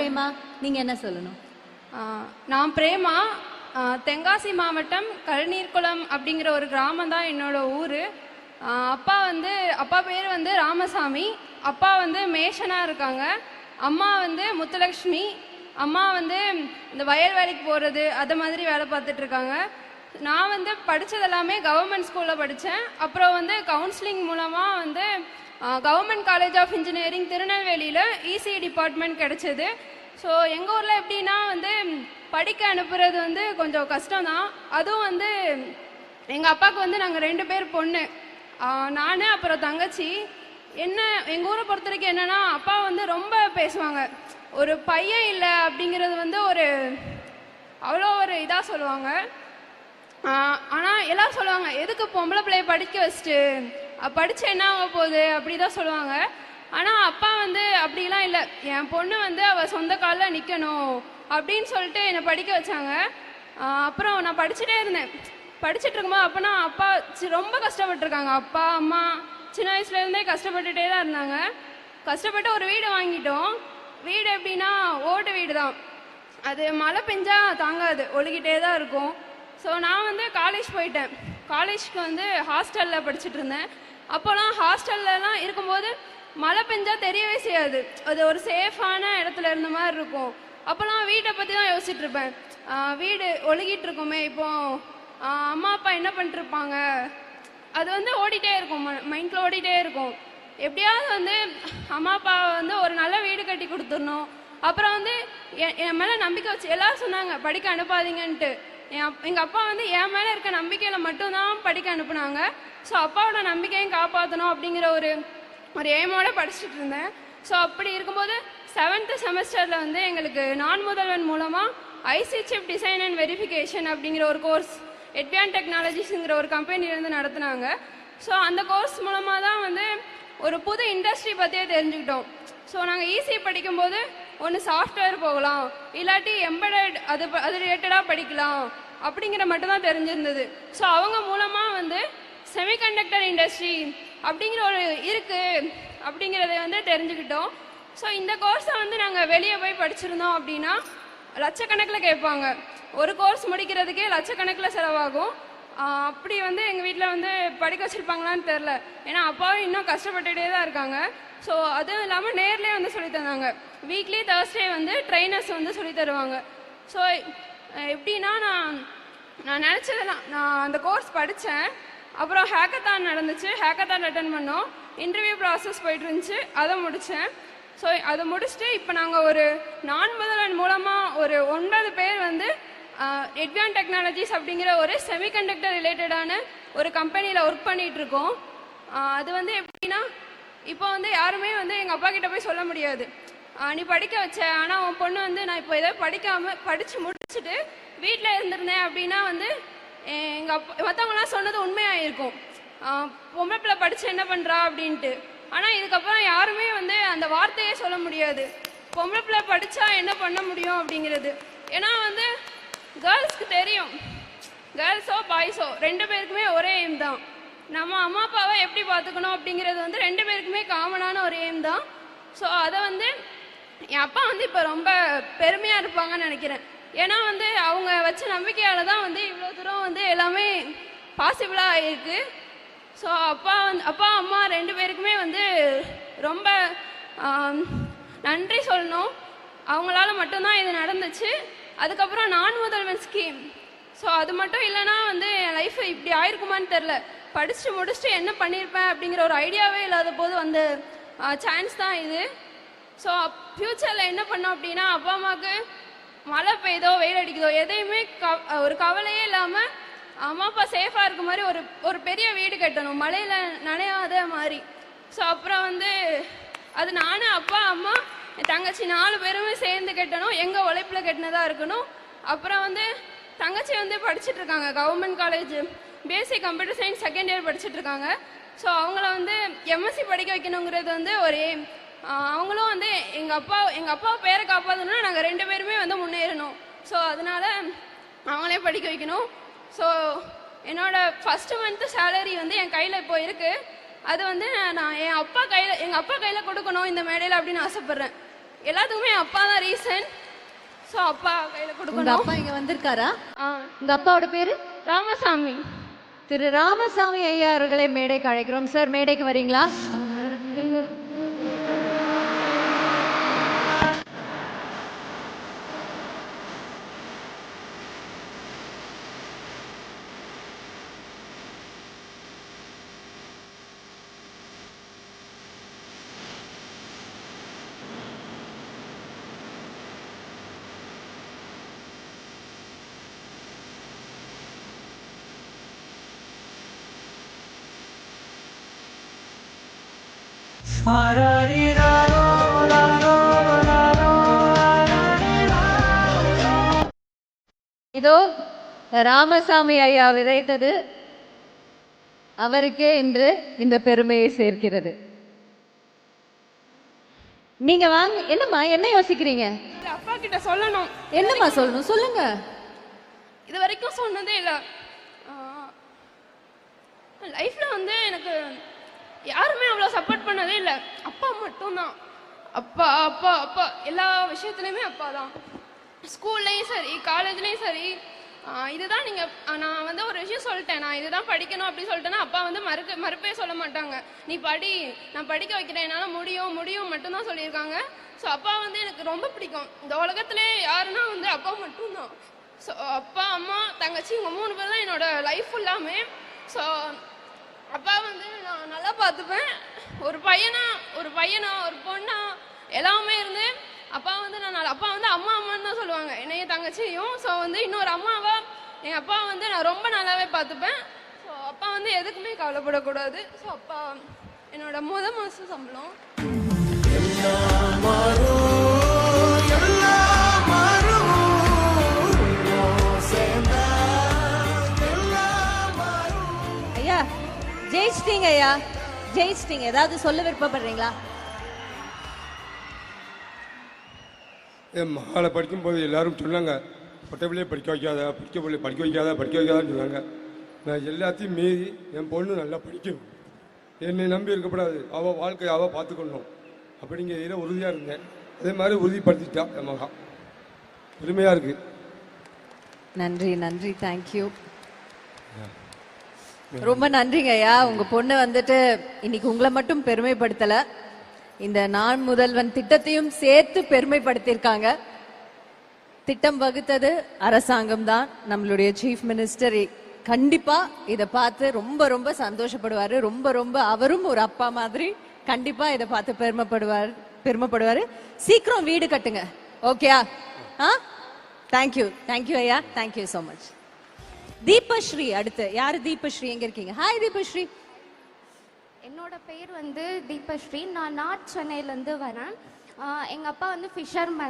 பிரேமா, நீங்க என்ன சொல்லணும்? நான் பிரேமா. தென்காசி மாவட்டம் கழுநீர்குளம் அப்படிங்கிற ஒரு கிராமம் தான் என்னோட ஊர். அப்பா பேர் வந்து ராமசாமி. அப்பா வந்து மேஷனாக இருக்காங்க. அம்மா வந்து முத்துலக்ஷ்மி. அம்மா வந்து இந்த வயல் வேலைக்கு போகிறது அது மாதிரி வேலை பார்த்துட்ருக்காங்க. நான் வந்து படித்தது எல்லாமே கவர்மெண்ட் ஸ்கூலில் படித்தேன். அப்புறம் வந்து கவுன்சிலிங் மூலமாக வந்து கவர்மெண்ட் காலேஜ் ஆஃப் இன்ஜினியரிங் திருநெல்வேலியில் இசி டிபார்ட்மெண்ட் கிடச்சிது. ஸோ எங்கள் ஊரில் எப்படின்னா வந்து படிக்க அனுப்புறது வந்து கொஞ்சம் கஷ்டம்தான். அதுவும் வந்து எங்கள் அப்பாவுக்கு வந்து நாங்கள் 2 பேர் பொண்ணு, நான் அப்புறம் தங்கச்சி. எங்கள் ஊரை பொறுத்த வரைக்கும் என்னென்னா, அப்பா வந்து ரொம்ப பேசுவாங்க. ஒரு பையன் இல்லை அப்படிங்கிறது வந்து அவ்வளோ ஒரு இதாக சொல்லுவாங்க. ஆனால் எல்லாம் சொல்லுவாங்க, எதுக்கு பொம்பளை பிள்ளைய படிக்க வச்சுட்டு படித்து என்ன ஆக போகுது அப்படி தான் சொல்லுவாங்க. ஆனால் அப்பா வந்து அப்படிலாம் இல்லை, என் பொண்ணு வந்து அவள் சொந்த காலில் நிற்கணும் அப்படின்னு சொல்லிட்டு என்னை படிக்க வச்சாங்க. அப்புறம் நான் படிச்சுட்டே இருந்தேன். படிச்சுட்டு இருக்கும்போது அப்போனா அப்பா ரொம்ப கஷ்டப்பட்டுருக்காங்க. அப்பா அம்மா சின்ன வயசுலேருந்தே கஷ்டப்பட்டுட்டே தான் இருந்தாங்க. கஷ்டப்பட்டு ஒரு வீடு வாங்கிட்டோம். வீடு எப்படின்னா ஓட்டு வீடு தான். அது மழை பெஞ்சா தாங்காது, ஒழுகிட்டே தான் இருக்கும். ஸோ நான் வந்து காலேஜ் போயிட்டேன். காலேஜ்க்கு வந்து ஹாஸ்டலில் படிச்சுட்டு இருந்தேன். அப்போலாம் ஹாஸ்டல்லலாம் இருக்கும்போது மழை பெஞ்சா தெரியவே செய்யாது, அது ஒரு சேஃபான இடத்துல இருந்த மாதிரி இருக்கும். அப்போலாம் வீட்டை பற்றி தான் யோசிச்சுட்டு இருப்பேன். வீடு ஒழுகிட்டு இருக்குமே, இப்போ அம்மா அப்பா என்ன பண்ணிட்டுருப்பாங்க, அது வந்து ஓடிட்டே இருக்கும், மைண்டில் ஓடிட்டே இருக்கும். எப்படியாவது வந்து அம்மா அப்பா வந்து ஒரு நல்ல வீடு கட்டி கொடுத்துடணும். அப்புறம் வந்து என் மேலே நம்பிக்கை வச்சு எல்லோரும் சொன்னாங்க படிக்க அனுப்பாதீங்கன்ட்டு. எங்கள் அப்பா வந்து என் மேலே இருக்க நம்பிக்கையில் மட்டும்தான் படிக்க அனுப்புனாங்க. ஸோ அப்பாவோட நம்பிக்கையும் காப்பாற்றணும் அப்படிங்கிற ஒரு எய்மோடு படிச்சுட்டு இருந்தேன். ஸோ அப்படி இருக்கும்போது 7th செமஸ்டரில் வந்து எங்களுக்கு நான் முதல்வன் மூலமாக IC chip design and verification அப்படிங்கிற ஒரு கோர்ஸ் எட்வியான் டெக்னாலஜிஸுங்கிற ஒரு கம்பெனிலேருந்து நடத்துனாங்க. ஸோ அந்த கோர்ஸ் மூலமாக தான் வந்து ஒரு புது இண்டஸ்ட்ரி பற்றியே தெரிஞ்சுக்கிட்டோம். ஸோ நாங்கள் ஈஸி படிக்கும்போது ஒன்று சாஃப்ட்வேர் போகலாம், இல்லாட்டி எம்பெடட் அது ரிலேட்டடாக படிக்கலாம் அப்படிங்கிற மட்டும்தான் தெரிஞ்சிருந்தது. ஸோ அவங்க மூலமாக வந்து செமிகண்டக்டர் இண்டஸ்ட்ரி அப்படிங்கிற ஒரு இருக்குது அப்படிங்கிறத வந்து தெரிஞ்சுக்கிட்டோம். ஸோ இந்த கோர்ஸை வந்து நாங்கள் வெளியே போய் படிச்சிருந்தோம் அப்படின்னா லட்சக்கணக்கில் கேட்பாங்க. ஒரு கோர்ஸ் முடிக்கிறதுக்கே லட்சக்கணக்கில் செலவாகும். அப்படி வந்து எங்கள் வீட்டில் வந்து படிக்க வச்சுருப்பாங்களான்னு தெரில. ஏன்னா அப்பாவும் இன்னும் கஷ்டப்பட்டுகிட்டே தான் இருக்காங்க. ஸோ அதுவும் இல்லாமல் நேர்லேயே வந்து சொல்லி தந்தாங்க. வீக்லி தேர்ஸ்டே வந்து ட்ரைனர்ஸ் வந்து சொல்லி தருவாங்க. ஸோ எப்படின்னா நான் நினச்சதெல்லாம் நான் அந்த கோர்ஸ் படித்தேன். அப்புறம் ஹேக்கத்தான் நடந்துச்சு, ஹேக்கத்தான் அட்டன் பண்ணோம். இன்டர்வியூ ப்ராசஸ் போயிட்டு இருந்துச்சு, அதை முடித்தேன். ஸோ அதை முடிச்சுட்டு இப்போ நாங்கள் ஒரு நான் முதல்வன் மூலமாக ஒரு 9 பேர் வந்து எட்வியான் டெக்னாலஜிஸ் அப்படிங்கிற ஒரு செமிகண்டக்டர் ரிலேட்டடான ஒரு கம்பெனியில் ஒர்க் பண்ணிகிட்ருக்கோம். அது வந்து எப்படின்னா, இப்போ வந்து யாருமே வந்து எங்கள் அப்பா கிட்ட போய் சொல்ல முடியாது, நீ படிக்க வச்ச, ஆனால் உன் பொண்ணு வந்து நான் இப்போ எதாவது படித்து முடிச்சுட்டு வீட்டில் இருந்திருந்தேன் அப்படின்னா வந்து எங்கள் அப்பா மற்றவங்களாம் சொன்னது உண்மையாக இருக்கும், பொம்பளை பிள்ளை படித்து என்ன பண்ணுறா அப்படின்ட்டு. ஆனால் இதுக்கப்புறம் யாருமே வந்து அந்த வார்த்தையே சொல்ல முடியாது, பொம்பளை பிள்ளை படித்தா என்ன பண்ண முடியும் அப்படிங்கிறது. ஏன்னா வந்து கேர்ள்ஸ்க்கு தெரியும், கேர்ள்ஸோ பாய்ஸோ 2 பேருக்குமே ஒரே எய்ம் தான். நம்ம அம்மா அப்பாவை எப்படி பார்த்துக்கணும் அப்படிங்கிறது வந்து 2 பேருக்குமே காமனான ஒரு எய்ம் தான். ஸோ அதை வந்து என் அப்பா வந்து இப்போ ரொம்ப பெருமையாக இருப்பாங்கன்னு நினைக்கிறேன். ஏன்னா வந்து அவங்க வச்ச நம்பிக்கையால் தான் வந்து இவ்வளோ தூரம் வந்து எல்லாமே பாசிபிளாக ஆகிருக்கு. ஸோ அப்பா அம்மா 2 பேருக்குமே வந்து ரொம்ப நன்றி சொல்லணும். அவங்களால மட்டும்தான் இது நடந்துச்சு. அதுக்கப்புறம் நான் முதல்வன் ஸ்கீம், ஸோ அது மட்டும் இல்லைன்னா வந்து என் லைஃப் இப்படி ஆயிருக்குமான்னு தெரில. படிச்சுட்டு முடிச்சுட்டு என்ன பண்ணியிருப்பேன் அப்படிங்கிற ஒரு ஐடியாவே இல்லாத போது வந்த சான்ஸ் தான் இது. ஸோ ஃப்யூச்சரில் என்ன பண்ணோம் அப்படின்னா, அப்பா அம்மாவுக்கு மழை பெய்தோ வெயில் அடிக்குதோ எதையுமே ஒரு கவலையே இல்லாமல் அம்மா அப்பா சேஃபாக இருக்க மாதிரி ஒரு பெரிய வீடு கட்டணும், மழையில் நனையாத மாதிரி. ஸோ அப்புறம் வந்து அது நானும் அப்பா அம்மா என் தங்கச்சி 4 பேருமே சேர்ந்து கட்டணும், எங்கள் உழைப்பில் கட்டினதாக இருக்கணும். அப்புறம் வந்து தங்கச்சி வந்து படிச்சுட்ருக்காங்க government college BSc computer science 2nd year படிச்சுட்ருக்காங்க. ஸோ அவங்கள வந்து எம்எஸ்சி படிக்க வைக்கணுங்கிறது வந்து ஒரு எய்ம். அவங்களும் வந்து எங்கள் அப்பா பேரை காப்பாற்றணும்னா நாங்கள் 2 பேருமே வந்து முன்னேறணும். ஸோ அதனால் அவங்களே படிக்க வைக்கணும். ஸோ என்னோடய ஃபஸ்ட்டு மந்த்து சேலரி வந்து என் கையில் இப்போ இருக்குது. அது வந்து நான் எங்கள் அப்பா கையில் கொடுக்கணும் இந்த மேடையில் அப்படின்னு ஆசைப்பட்றேன். எல்லாத்துக்குமே அப்பா தான் ரீசன். ஸோ அப்பா கையில் உங்க கொடுக்கணும். அப்பா இங்க வந்திருக்காரா? ஆ, உங்க அப்பாவோட பேரு? ராமசாமி. திரு ராமசாமி ஐயா அவர்களை மேடைக்கு அழைக்கிறோம். சார் மேடைக்கு வரீங்களா? இதோ ராமசாமி ஐயா விதைத்தது அவருக்கே இன்று இந்த பெருமையை சேர்க்கிறது. நீங்க வாங்க. என்னம்மா என்ன யோசிக்கிறீங்க? இது அப்பா கிட்ட சொல்லணும். என்னம்மா சொல்லணும்? சொல்லுங்க. இது வரைக்கும் சொன்னதே இல்லை. லைஃப்ல வந்து எனக்கு யாருமே அவ்வளோ சப்போர்ட் பண்ணதே இல்லை. அப்பா மட்டும்தான். அப்பா அப்பா அப்பா எல்லா விஷயத்துலையுமே அப்பா தான். ஸ்கூல்லையும் சரி காலேஜ்லேயும் சரி. இதுதான் நீங்கள் நான் வந்து ஒரு விஷயம் சொல்லிட்டேன், நான் இதுதான் படிக்கணும் அப்படின்னு சொல்லிட்டேன்னா அப்பா வந்து மறுப்பே சொல்ல மாட்டாங்க. நீ படி, நான் படிக்க வைக்கிறேன், என்னால் முடியும் முடியும் மட்டும்தான் சொல்லியிருக்காங்க. ஸோ அப்பா வந்து எனக்கு ரொம்ப பிடிக்கும். இந்த உலகத்திலே யாருன்னா வந்து அப்பா மட்டும்தான். ஸோ அப்பா அம்மா தங்கச்சி இவங்க 3 பேர் தான் என்னோட லைஃப் ஃபுல்லாமே. ஸோ அப்பா வந்து நான் நல்லா பார்த்துப்பேன். ஒரு பையனா ஒரு பொண்ணா எல்லாமே இருந்து அப்பா வந்து அப்பா வந்து அம்மா அம்மான்னு தான் சொல்லுவாங்க என்னைய தங்கச்சியும். ஸோ வந்து இன்னொரு அம்மாவா எங்கள் அப்பா வந்து நான் ரொம்ப நல்லாவே பார்த்துப்பேன். ஸோ அப்பா வந்து எதுக்குமே கவலைப்படக்கூடாது. ஸோ அப்பா என்னோட மாதம் சம்பளம். ஐயா ஜெயிச்சிட்டீங்க. ஐயா ஜெயிச்சிட்டீங்க. ஏதாவது சொல்ல விருப்பப்படுறீங்களா? என் மகளை படிக்கும்போது எல்லாரும் சொன்னாங்க, பொட்டை படிக்க வைக்காத, படிக்க வைக்காதான்னு சொன்னாங்க. நான் எல்லாத்தையும் மீறி என் பொண்ணு நல்லா படிக்கணும், என்னை நம்பி இருக்கக்கூடாது, அவள் வாழ்க்கையை அவள் பார்த்துக்கணும் அப்படிங்கிற உறுதியாக இருந்தேன். அதே மாதிரி உறுதிப்படுத்திட்டா என் மகா. பெருமையாக இருக்குது. நன்றி நன்றி. தேங்க்யூ. ரொம்ப நன்றிங்க ஐயா. உங்க பொண்ணு வந்துட்டு இன்னைக்கு உங்களை மட்டும் பெருமைப்படுத்தல, இந்த நான் முதல்வன் திட்டத்தையும் சேர்த்து பெருமைப்படுத்தியிருக்காங்க. திட்டம் வகுத்தது அரசாங்கம் தான். நம்மளுடைய சீஃப் மினிஸ்டர் கண்டிப்பா இதை பார்த்து ரொம்ப ரொம்ப சந்தோஷப்படுவாரு. ரொம்ப அவரும் ஒரு அப்பா மாதிரி கண்டிப்பா இதை பார்த்து பெருமைப்படுவாரு. சீக்கிரம் வீடு கட்டுங்க. ஓகேயா? தேங்க்யூ ஐயா. Thank you so much. தீபஸ்ரீ அடுத்து. யாரு தீபஸ்ரீ? எங்க இருக்கீங்க? ஹாய் தீபஸ்ரீ. என்னோட பேர் வந்து தீபஸ்ரீ. நான் நார்த் சென்னையிலேருந்து வரேன். எங்கள் அப்பா வந்து ஃபிஷர்மேன்.